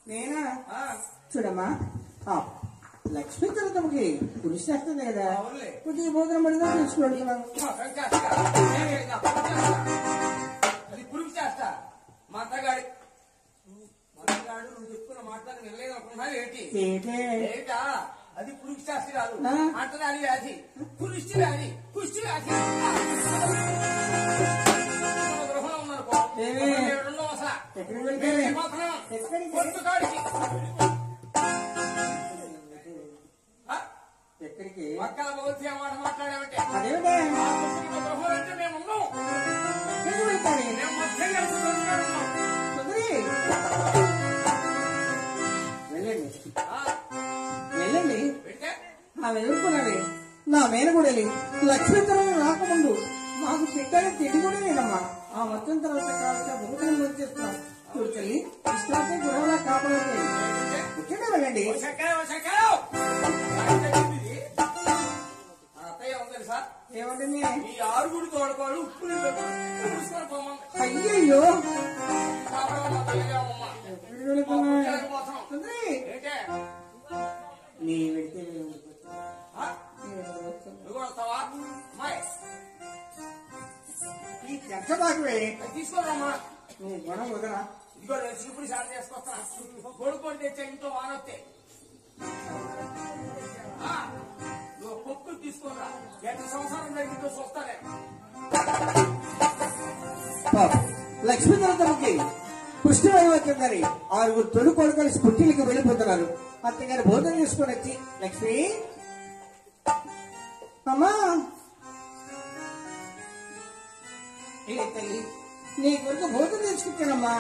నేనా చూడమ్మా లక్ష్మీ తల్లికి కృషి చేస్తుంది కదా కొద్దిగా భోజనం పడిగా తీసుకున్నాను అది పురుగు చేస్తా మాటగాడు నువ్వు చెప్పుకున్న మాట్లాడి వెళ్ళలేదు అనుకున్నా ఏటా అది పురుగు శాస్త్రి కాదు అంటదాని వ్యాధి పురుష్టి వ్యాధి పుష్టి వ్యాధి గృహంలో ఉన్నారనుకో ఎక్కడికి పక్కన బహుశా మాట మాట్లాడామంటే గృహం అంటే మేము ఉన్నాం వెళ్ళండి వెళ్ళుకున్నది నా మేనగుడలి లక్ష్మీతరం రాకముందు మాకు తిట్టని తిండి కూడా లేదమ్మా ఆ మొత్తం తర్వాత కావాల్సిన భూమిని వచ్చేస్తున్నాం చూడు తల్లి ఇష్టమైతే గృహంలో కాపాడండి ముఖ్యంగా వెళ్ళండి ఏమంటే ఈ ఆరుగుడు తోడుకోవాలి ఉప్పు అయ్యయ్యో నీ వెళ్తే ఈ చెంచబాకువే తీసుకోరమ్మా నువ్వు గుణం వదరా ఇదిగో ఇప్పుడు సార్ చేసుకొస్తా కొడుకొని తెచ్చా ఇంట్లో వానొస్తే నువ్వు పొక్కులు తీసుకోరా ఎంత సంవత్సరం జరిగిందో చూస్తానే లక్ష్మీదేవతకి పుష్టివై వచ్చిందని 6 తొలి కొడుకు కలిసి పుట్టిలికి వెళ్ళిపోతున్నారు అత్తగారు భోజనం చేసుకొని వచ్చి లక్ష్మి అమ్మా తల్లి నీ కొడుకు భోజనం చేసుకుంటానమ్మా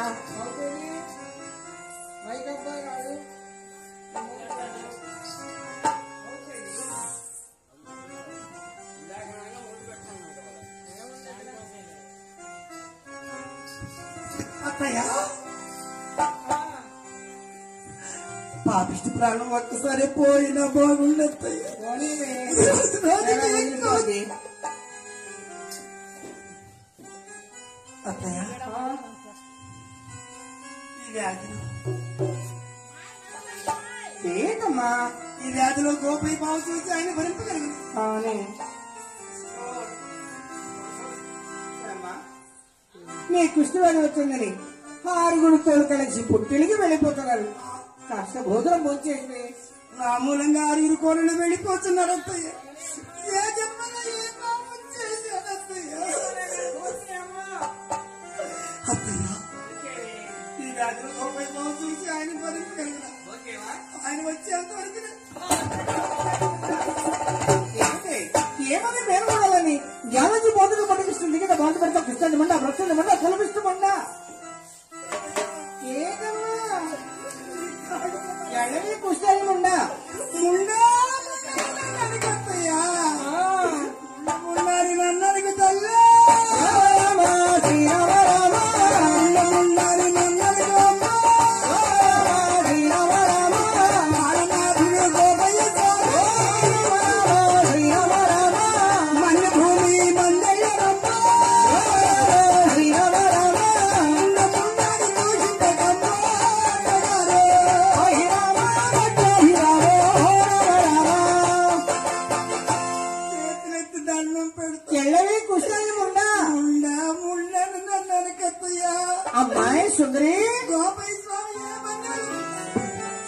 అత్తయ్య పాపిష్టి ప్రాణం ఒక్కసారి పోయినా బాగుండత్తయ్య అత్తయ్య ఈ వ్యాధిలో ఏంటమ్మా ఈ వ్యాధిలో గోపయ్య బాగు చూసి ఆయన భరింపగలిగింది అవునే నీ కృష్ణవాణి వచ్చిందని 6 తోలు కలిసి పుట్టిలికి వెళ్ళిపోతున్నారు కాస్త భోజనం భోంచేసి మామూలంగా 6 కోళ్ళు వెళ్ళిపోతున్నారు అత్తయ్య ఏ జన్మలో ఏ పాపం చేశాను అత్తయ్య ఈ వ్యాధులు గోపయ్య బాగు చూసి ఆయన భరింపగలిగిన ఆయన వచ్చేంత వరకు ఏమని పేరు కొడాలని జ్ఞానజీ బోధన పట్టిస్తుంది కదా బాధ పెడతా కృష్ణాన్ని మండ భక్తుని మండ కులపిస్తామండ ఏదమ్మా ఎడవి కృష్ణాన్ని ఉండ ముండయ్యా మున్నారి నన్నరికి తల్లి శ్రీరామ రామ మున్నారి నన్నరికి అమ్మ శ్రీరామ రామ మారనాథుడు గోపయ్య శ్రీరామ రామ మన్న భూమి మందయ్య రమ్మ శ్రీరామ రామ మున్నారి దూషితకమ్మ ఎల్లవి కుష్టాన్ని అమ్మాయి సుందరి గోపయ్య స్వామి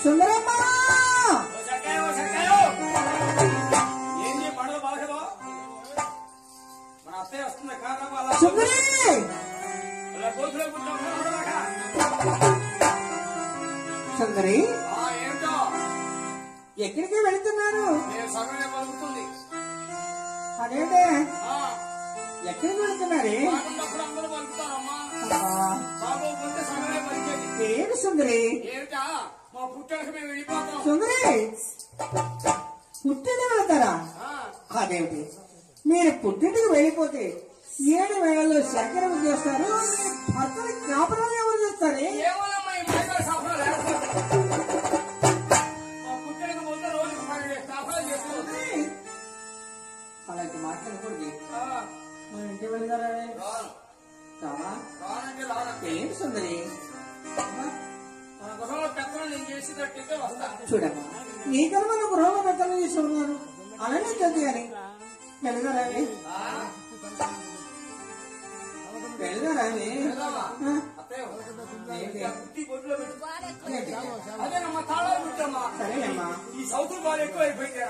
సుందరమ్మ సుందరి సుందరి ఎక్కడికి వెళుతున్నారు అదేంటే ఎక్కడికి వెళుతున్నారే ఏమి సుందరి సుందరి పుట్టింటికి వెళ్తారా అదేమిటి మీరు పుట్టింటికి వెళ్ళిపోతే 7 వేళల్లో శంకరం చేస్తారు భర్తని జ్ఞాపకాలు ఎవరు చేస్తారే అలాంటి మాట్లాడకూడదు మన ఇంటి వెళ్ళగారా ఏంటి సుందరి మన గృహంలో పెద్దలు చేసినట్టయితే వస్తా. చూడమ్మా నీ కర్మను గృహంలో పెద్దలు చేసి ఉన్నారు అలానే చదివి అని వెళదారాని వెళదారాని అదేనమ్మా తాళాలు పెట్టమ్మా. సరేనమ్మా ఈ సౌతులు బాగా ఎక్కువ అయిపోయిందా?